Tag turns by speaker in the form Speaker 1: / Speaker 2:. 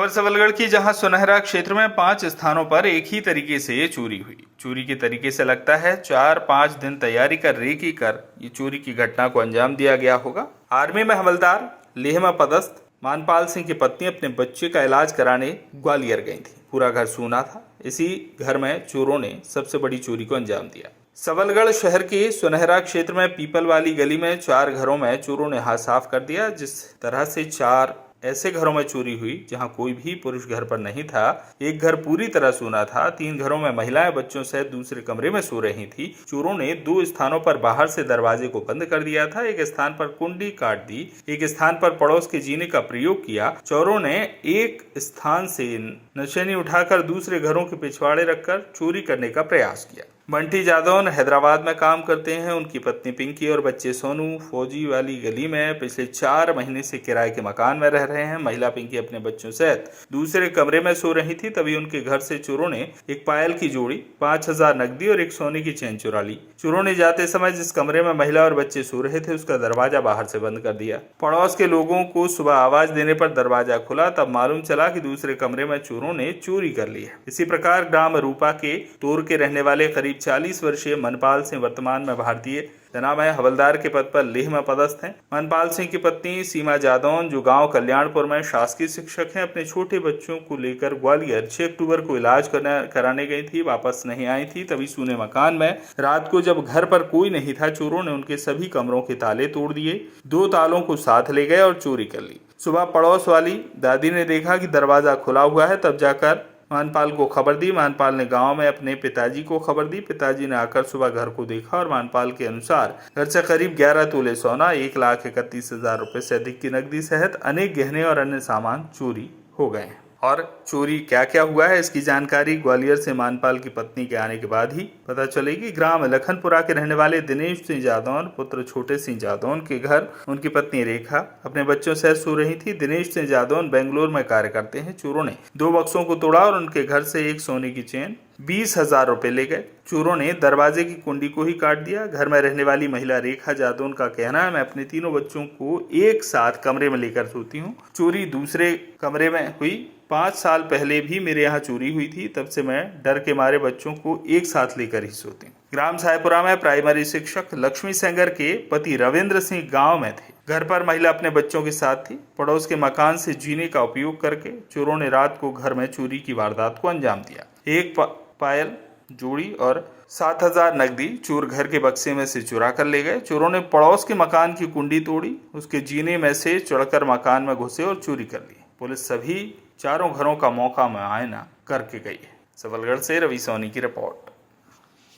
Speaker 1: खबर सबलगढ़ की, जहां सुनहरा क्षेत्र में 5 स्थानों पर एक ही तरीके से चोरी हुई। चोरी के तरीके से लगता है 4-5 दिन तैयारी कर रेकी कर ये चोरी की घटना को अंजाम दिया गया होगा। आर्मी में हवलदार, लेह में पदस्थ मानपाल सिंह की पत्नी अपने बच्चे का इलाज कराने ग्वालियर गई थी। पूरा घर सूना था। इसी घर में चोरों ने सबसे बड़ी चोरी को अंजाम दिया। सबलगढ़ शहर के सुनहरा क्षेत्र में पीपल वाली गली में 4 घरों में चोरों ने हाथ साफ कर दिया। जिस तरह से 4 ऐसे घरों में चोरी हुई जहां कोई भी पुरुष घर पर नहीं था। एक घर पूरी तरह सूना था। 3 घरों में महिलाएं बच्चों सहित दूसरे कमरे में सो रही थी। चोरों ने 2 स्थानों पर बाहर से दरवाजे को बंद कर दिया था। एक स्थान पर कुंडी काट दी, एक स्थान पर पड़ोस के जीने का प्रयोग किया। चोरों ने एक स्थान से नशेनी उठाकर दूसरे घरों के पिछवाड़े रखकर चोरी करने का प्रयास किया। बंटी जादौन हैदराबाद में काम करते हैं। उनकी पत्नी पिंकी और बच्चे सोनू फौजी वाली गली में पिछले 4 महीने से किराए के मकान में रह रहे हैं। महिला पिंकी अपने बच्चों सहित दूसरे कमरे में सो रही थी। तभी उनके घर से चोरों ने एक पायल की जोड़ी, 5000 नकदी और एक सोने की चेन चुरा ली। चोरों ने जाते समय जिस कमरे में महिला और बच्चे सो रहे थे उसका दरवाजा बाहर से बंद कर दिया। पड़ोस के लोगों को सुबह आवाज देने पर दरवाजा खुला। तब मालूम चला कि दूसरे कमरे में चोरों ने चोरी कर ली है। इसी प्रकार ग्राम रूपा के तोर के रहने वाले करीब 40 वर्षीय मनपाल सिंह वर्तमान में भारतीय सेना में हवलदार के पद पर लेह में पदस्थ हैं। मनपाल सिंह की पत्नी सीमा जादौन, जो गांव कल्याणपुर में शासकीय शिक्षक हैं, अपने छोटे बच्चों को लेकर ग्वालियर 6 अक्टूबर को इलाज कराने गई थी। वापस नहीं आई थी। तभी सूने मकान में रात को जब घर पर कोई नहीं था, चोरों ने उनके सभी कमरों के ताले तोड़ दिए, 2 तालों को साथ ले गए और चोरी कर ली। सुबह पड़ोस वाली दादी ने देखा कि दरवाजा खुला हुआ है। तब जाकर मानपाल को खबर दी। मानपाल ने गांव में अपने पिताजी को खबर दी। पिताजी ने आकर सुबह घर को देखा और मानपाल के अनुसार घर से करीब 11 तोले सोना, 1,31,000 रुपए से अधिक की नकदी सहित अनेक गहने और अन्य सामान चोरी हो गए हैं। और चोरी क्या क्या हुआ है, इसकी जानकारी ग्वालियर से मानपाल की पत्नी के आने के बाद ही पता चलेगी। ग्राम लखनपुरा के रहने वाले दिनेश सिंह जादौन पुत्र छोटे सिंह जादौन के घर उनकी पत्नी रेखा अपने बच्चों से सो रही थी। दिनेश सिंह जादौन बेंगलोर में कार्य करते हैं। चोरों ने 2 बक्सों को तोड़ा और उनके घर से एक सोने की चेन, 20,000 रुपए ले गए। चोरों ने दरवाजे की कुंडी को ही काट दिया। घर में रहने वाली महिला रेखा जादौन का कहना है, मैं अपने तीनों बच्चों को एक साथ कमरे में लेकर सोती हूँ। चोरी दूसरे कमरे में हुई। 5 साल पहले भी मेरे यहाँ चोरी हुई थी। तब से मैं डर के मारे बच्चों को एक साथ लेकर ही सोती हूँ। ग्राम सायपुरा में प्राइमरी शिक्षक लक्ष्मी सेंगर के पति रविंद्र सिंह गांव में थे। घर पर महिला अपने बच्चों के साथ थी। पड़ोस के मकान से जीने का उपयोग करके चोरों ने रात को घर में चोरी की वारदात को अंजाम दिया। एक पायल जोड़ी और 7,000 नकदी चोर घर के बक्से में से चुरा कर ले गए। चोरों ने पड़ोस के मकान की कुंडी तोड़ी, उसके जीने में से चढ़कर मकान में घुसे और चोरी कर ली। पुलिस सभी 4 घरों का मौका मुआयना करके गई है। सबलगढ़ से रवि सोनी की रिपोर्ट।